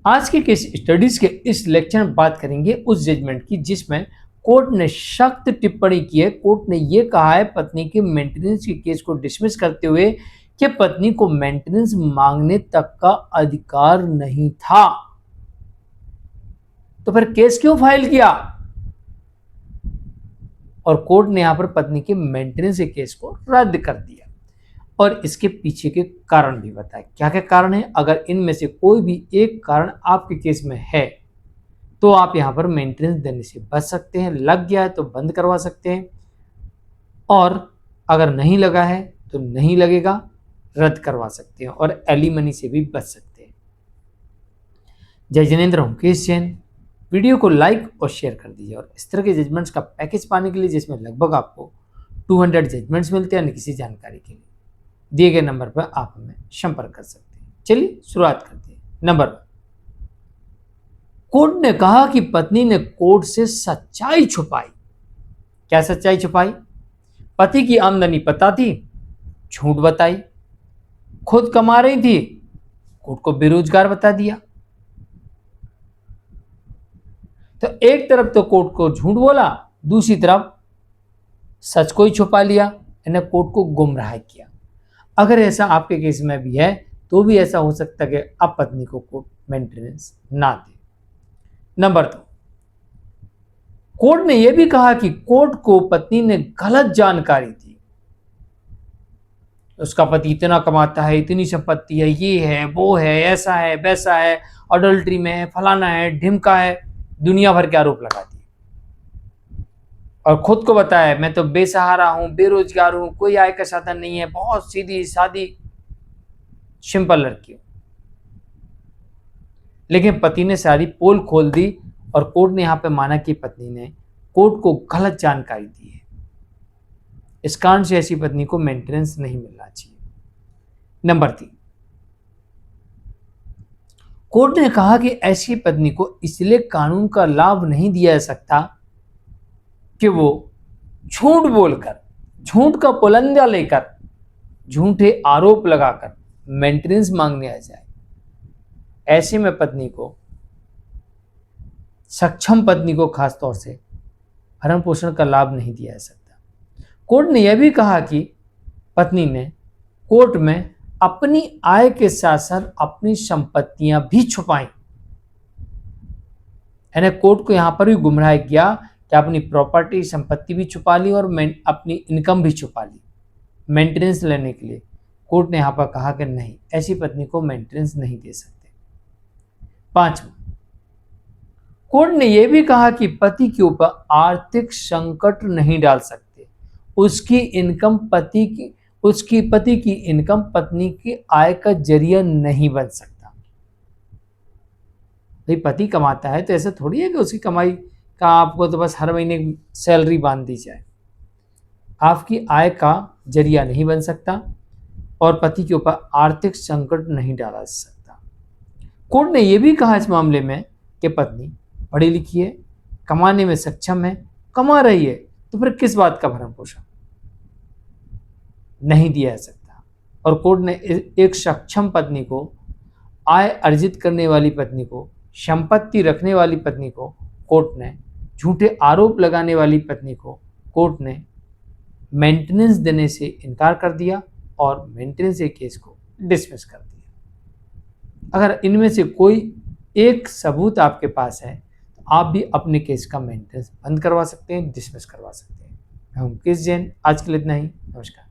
आज के case studies के इस लेक्चर में बात करेंगे उस जजमेंट की जिसमें कोर्ट ने सख्त टिप्पणी की है। कोर्ट ने यह कहा है पत्नी के मेंटेनेंस के केस को डिसमिस करते हुए कि पत्नी को मेंटेनेंस मांगने तक का अधिकार नहीं था। तो फिर केस क्यों फाइल किया? और कोर्ट ने यहां पर पत्नी के मेंटेनेंस के केस को रद्द कर दिया और इसके पीछे के कारण भी बताए। क्या क्या कारण है? अगर इनमें से कोई भी एक कारण आपके केस में है तो आप यहां पर मेंटेनेंस देने से बच सकते हैं। लग गया है तो बंद करवा सकते हैं और अगर नहीं लगा है तो नहीं लगेगा, रद्द करवा सकते हैं और एलिमनी से भी बच सकते हैं। जय जिनेंद्र हूं केस जैन। वीडियो को लाइक और शेयर कर दीजिए और इस तरह के जजमेंट्स का पैकेज पाने के लिए जिसमें लगभग आपको 200 जजमेंट्स मिलते हैं, किसी जानकारी के लिए दिए गए नंबर पर आप हमें संपर्क कर सकते हैं। चलिए शुरुआत करते हैं। नंबर 1, कोर्ट ने कहा कि पत्नी ने कोर्ट से सच्चाई छुपाई। क्या सच्चाई छुपाई? पति की आमदनी पता थी, झूठ बताई। खुद कमा रही थी, कोर्ट को बेरोजगार बता दिया। तो एक तरफ तो कोर्ट को झूठ बोला, दूसरी तरफ सच को ही छुपा लिया, यानी कोर्ट को गुमराह किया। अगर ऐसा आपके केस में भी है तो भी ऐसा हो सकता है कि अब पत्नी को कोर्ट मेंटेनेंस ना दे। नंबर 2, कोर्ट ने यह भी कहा कि कोर्ट को पत्नी ने गलत जानकारी दी। उसका पति इतना कमाता है, इतनी संपत्ति है, ये है वो है, ऐसा है वैसा है, अडल्ट्री में है, फलाना है, ढिमका है, दुनिया भर के आरोप लगा दिए और खुद को बताया मैं तो बेसहारा हूं, बेरोजगार हूं, कोई आय का साधन नहीं है, बहुत सीधी सादी सिंपल लड़की हूं। लेकिन पति ने सारी पोल खोल दी और कोर्ट ने यहां पे माना कि पत्नी ने कोर्ट को गलत जानकारी दी है। इस कारण से ऐसी पत्नी को मेंटेनेंस नहीं मिलना चाहिए। नंबर 3, कोर्ट ने कहा कि ऐसी पत्नी को इसलिए कानून का लाभ नहीं दिया जा सकता कि वो झूठ बोलकर, झूठ का पुलंदा लेकर, झूठे आरोप लगाकर मेंटेनेंस मांगने आ जाए। ऐसे में पत्नी को, सक्षम पत्नी को खास तौर से भरण पोषण का लाभ नहीं दिया जा सकता। कोर्ट ने यह भी कहा कि पत्नी ने कोर्ट में अपनी आय के साथ साथ अपनी संपत्तियां भी छुपाई, यानी कोर्ट को यहां पर भी गुमराह किया कि अपनी प्रॉपर्टी, संपत्ति भी छुपा ली और अपनी इनकम भी छुपा ली मेंटेनेंस लेने के लिए। कोर्ट ने यहां पर कहा कि नहीं, ऐसी पत्नी को मेंटेनेंस नहीं दे सकते। 5वां, कोर्ट ने यह भी कहा कि पति के ऊपर आर्थिक संकट नहीं डाल सकते। उसकी पति की इनकम पत्नी की आय का जरिया नहीं बन सकता। भाई पति कमाता है तो ऐसा थोड़ी है कि उसकी कमाई का आपको तो बस हर महीने सैलरी बांध दी जाए। आपकी आय का जरिया नहीं बन सकता और पति के ऊपर आर्थिक संकट नहीं डाला जा सकता। कोर्ट ने यह भी कहा इस मामले में कि पत्नी पढ़ी लिखी है, कमाने में सक्षम है, कमा रही है, तो फिर किस बात का भरण पोषण नहीं दिया जा सकता। और कोर्ट ने एक सक्षम पत्नी को, आय अर्जित करने वाली पत्नी को, संपत्ति रखने वाली पत्नी को कोर्ट ने, झूठे आरोप लगाने वाली पत्नी को कोर्ट ने मेंटेनेंस देने से इनकार कर दिया और मेंटेनेंस के केस को डिसमिस कर दिया। अगर इनमें से कोई एक सबूत आपके पास है तो आप भी अपने केस का मेंटेनेंस बंद करवा सकते हैं, डिसमिस करवा सकते हैं। मैं हूं केस जैन। आज के लिए इतना ही। नमस्कार।